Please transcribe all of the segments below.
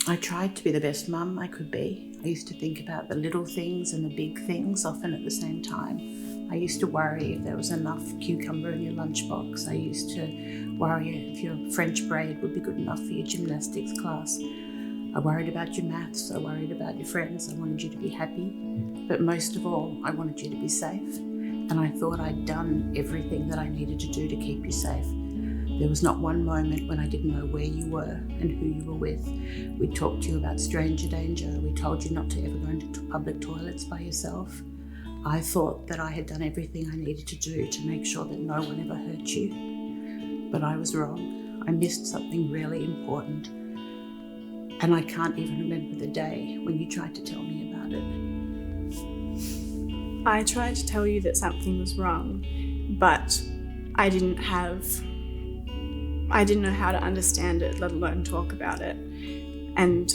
I tried to be the best mum I could be. I used to think about the little things and the big things, often at the same time. I used to worry if there was enough cucumber in your lunchbox. I used to worry if your French braid would be good enough for your gymnastics class. I worried about your maths. I worried about your friends. I wanted you to be happy. But most of all, I wanted you to be safe. And I thought I'd done everything that I needed to do to keep you safe. There was not one moment when I didn't know where you were and who you were with. We talked to you about stranger danger. We told you not to ever go into public toilets by yourself. I thought that I had done everything I needed to do to make sure that no one ever hurt you. But I was wrong. I missed something really important. And I can't even remember the day when you tried to tell me about it. I tried to tell you that something was wrong, but I didn't know how to understand it, let alone talk about it. And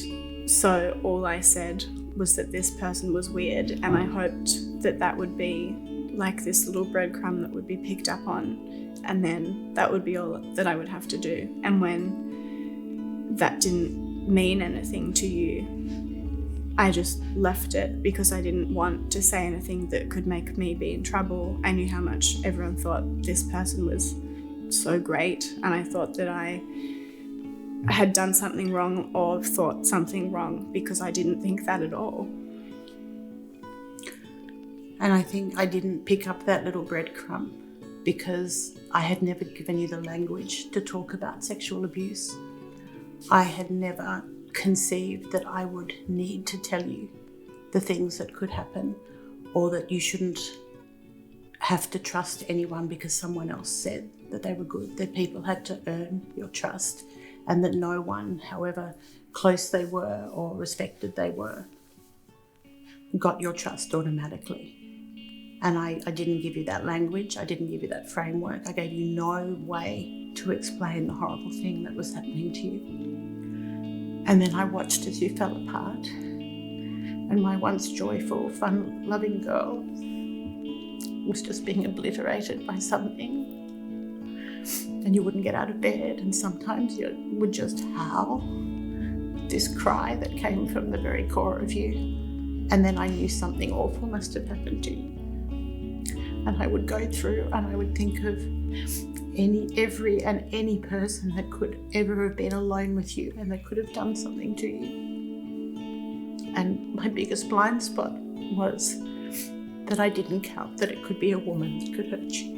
so all I said was that this person was weird, and I hoped that that would be like this little breadcrumb that would be picked up on, and then that would be all that I would have to do. And when that didn't mean anything to you, I just left it because I didn't want to say anything that could make me be in trouble. I knew how much everyone thought this person was so great, and I thought that I had done something wrong or thought something wrong because I didn't think that at all. And I think I didn't pick up that little breadcrumb because I had never given you the language to talk about sexual abuse. I had never conceived that I would need to tell you the things that could happen, or that you shouldn't have to trust anyone because someone else said that they were good, that people had to earn your trust, and that no one, however close they were or respected they were, got your trust automatically. And I didn't give you that language. I didn't give you that framework. I gave you no way to explain the horrible thing that was happening to you. And then I watched as you fell apart, and my once joyful, fun-loving girl was just being obliterated by something. And you wouldn't get out of bed, and sometimes you would just howl, this cry that came from the very core of you. And then I knew something awful must have happened to you. And I would go through and I would think of every and any person that could ever have been alone with you and that could have done something to you. And my biggest blind spot was that I didn't count that it could be a woman that could hurt you.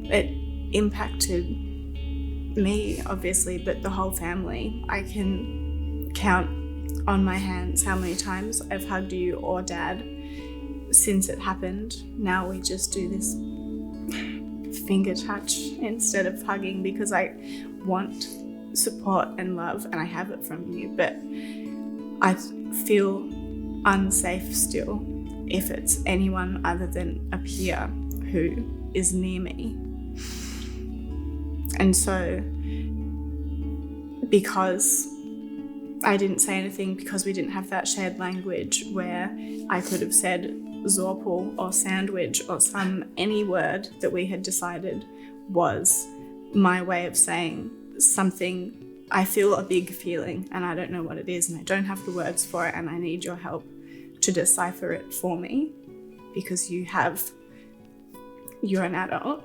It impacted me, obviously, but the whole family. I can count on my hands how many times I've hugged you or Dad since it happened. Now we just do this finger touch instead of hugging because I want support and love, and I have it from you, but I feel unsafe still if it's anyone other than a peer who is near me. And so because I didn't say anything, because we didn't have that shared language where I could have said Zorpal or sandwich or any word that we had decided was my way of saying something. I feel a big feeling and I don't know what it is, and I don't have the words for it, and I need your help to decipher it for me because you're an adult.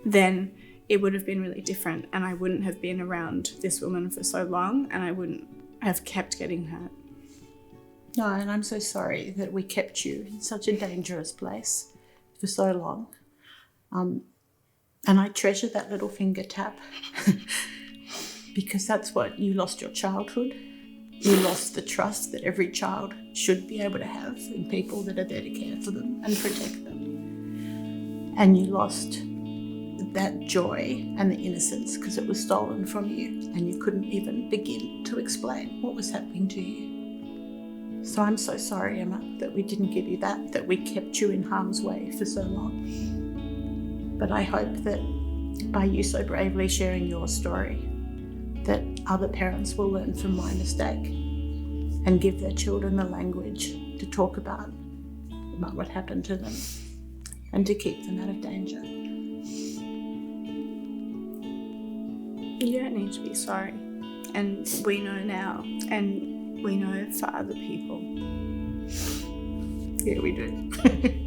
Then it would have been really different, and I wouldn't have been around this woman for so long, and I wouldn't have kept getting hurt. No, and I'm so sorry that we kept you in such a dangerous place for so long. And I treasure that little finger tap because that's what you lost your childhood. You lost the trust that every child should be able to have in people that are there to care for them and protect them. And you lost that joy and the innocence because it was stolen from you, and you couldn't even begin to explain what was happening to you. So I'm so sorry, Emma, that we didn't give you that we kept you in harm's way for so long. But I hope that by you so bravely sharing your story, that other parents will learn from my mistake and give their children the language to talk about what happened to them and to keep them out of danger. You don't need to be sorry. And we know now, and we know for other people. Yeah, we do.